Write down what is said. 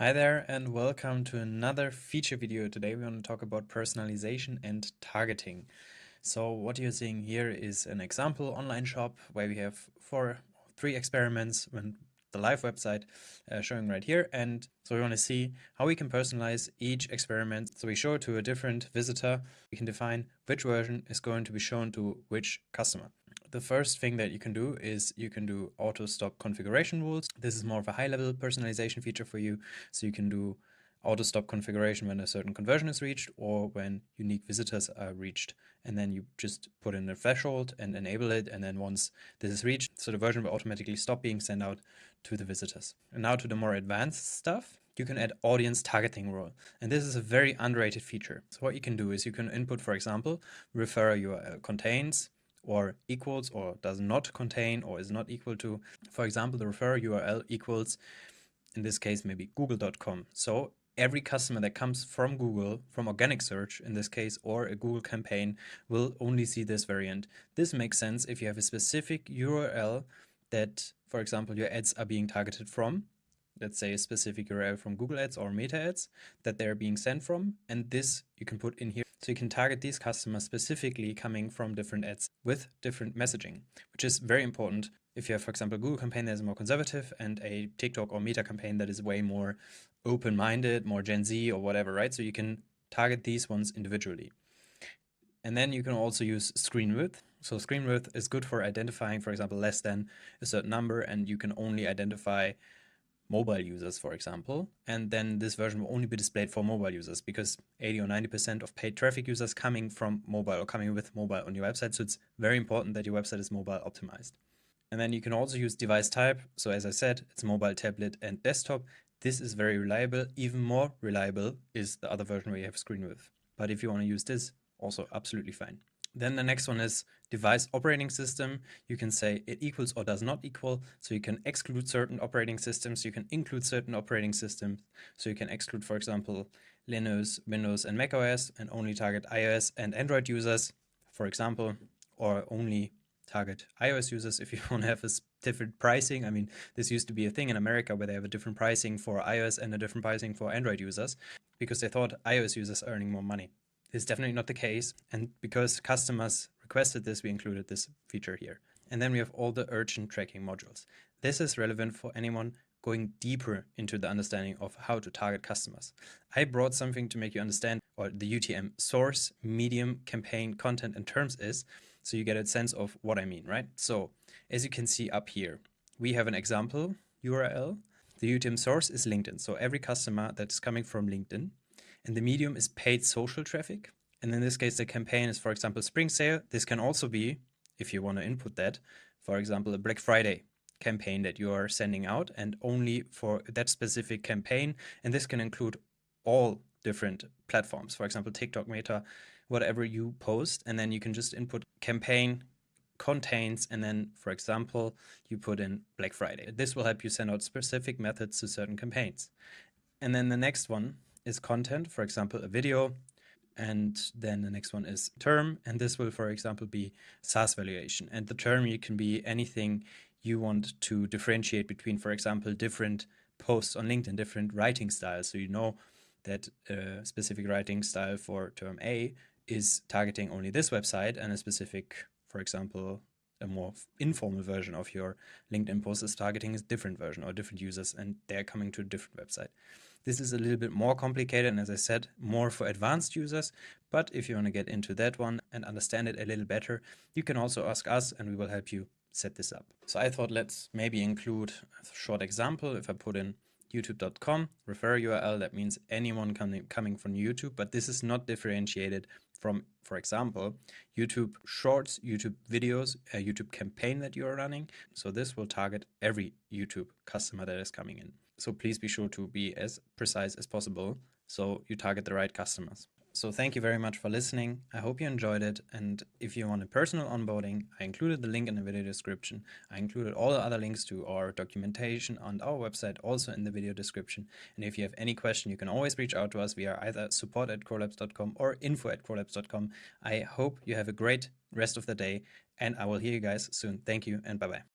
Hi there and welcome to another feature video. Today we want to talk about personalization and targeting. So what you're seeing here is an example online shop where we have three experiments on the live website showing right here. And so we want to see how we can personalize each experiment. So we show it to a different visitor. We can define which version is going to be shown to which customer. The first thing that you can do is you can do auto stop configuration rules. This is more of a high level personalization feature for you. So you can do auto stop configuration when a certain conversion is reached or when unique visitors are reached. And then you just put in a threshold and enable it. And then once this is reached, so the version will automatically stop being sent out to the visitors. And now to the more advanced stuff, you can add audience targeting rule. And this is a very underrated feature. So what you can do is you can input, for example, referrer URL contains or equals or does not contain or is not equal to. For example, the referrer URL equals, in this case, maybe google.com. So every customer that comes from Google, from organic search in this case, or a Google campaign will only see this variant. This makes sense if you have a specific URL that, for example, your ads are being targeted from. Let's say a specific URL from Google Ads or Meta Ads that they're being sent from. And this you can put in here. So you can target these customers specifically coming from different ads with different messaging, which is very important. If you have, for example, a Google campaign that is more conservative and a TikTok or Meta campaign that is way more open-minded, more Gen Z or whatever, right? So you can target these ones individually. And then you can also use screen width. So screen width is good for identifying, for example, less than a certain number, and you can only identify mobile users, for example, and then this version will only be displayed for mobile users because 80 or 90% of paid traffic users coming from mobile or coming with mobile on your website. So it's very important that your website is mobile optimized. And then you can also use device type. So as I said, it's mobile, tablet, and desktop. This is very reliable. Even more reliable is the other version where you have screen width. But if you want to use this, also absolutely fine. Then the next one is device operating system. You can say it equals or does not equal. So you can exclude certain operating systems. You can include certain operating systems. So you can exclude, for example, Linux, Windows, and macOS and only target iOS and Android users, for example, or only target iOS users if you want to have a different pricing. I mean, this used to be a thing in America where they have a different pricing for iOS and a different pricing for Android users because they thought iOS users are earning more money. This is definitely not the case, and because customers requested this, we included this feature here. And then we have all the urgent tracking modules. This is relevant for anyone going deeper into the understanding of how to target customers. I brought something to make you understand what the UTM source, medium, campaign, content, and terms is, so you get a sense of what I mean, right? So as you can see up here, we have an example URL. The UTM source is LinkedIn. So every customer that is coming from LinkedIn, and the medium is paid social traffic. And in this case, the campaign is, for example, spring sale. This can also be, if you want to input that, for example, a Black Friday campaign that you are sending out and only for that specific campaign. And this can include all different platforms, for example, TikTok, Meta, whatever you post. And then you can just input campaign contains, and then, for example, you put in Black Friday. This will help you send out specific methods to certain campaigns. And then the next one is content, for example, a video. And then the next one is term. And this will, for example, be SaaS valuation. And the term, you can be anything you want to differentiate between, for example, different posts on LinkedIn, different writing styles. So you know that a specific writing style for term A is targeting only this website, and a specific, for example, a more informal version of your LinkedIn post is targeting a different version or different users, and they're coming to a different website. This is a little bit more complicated, and as I said, more for advanced users. But if you want to get into that one and understand it a little better, you can also ask us and we will help you set this up. So I thought let's maybe include a short example. If I put in youtube.com, refer URL, that means anyone coming from YouTube, but this is not differentiated from, for example, YouTube Shorts, YouTube videos, a YouTube campaign that you are running. So this will target every YouTube customer that is coming in. So please be sure to be as precise as possible so you target the right customers. So thank you very much for listening. I hope you enjoyed it. And if you want a personal onboarding, I included the link in the video description. I included all the other links to our documentation on our website also in the video description. And if you have any question, you can always reach out to us via either support@CROLabs.com or info@CROLabs.com. I hope you have a great rest of the day, and I will hear you guys soon. Thank you and bye-bye.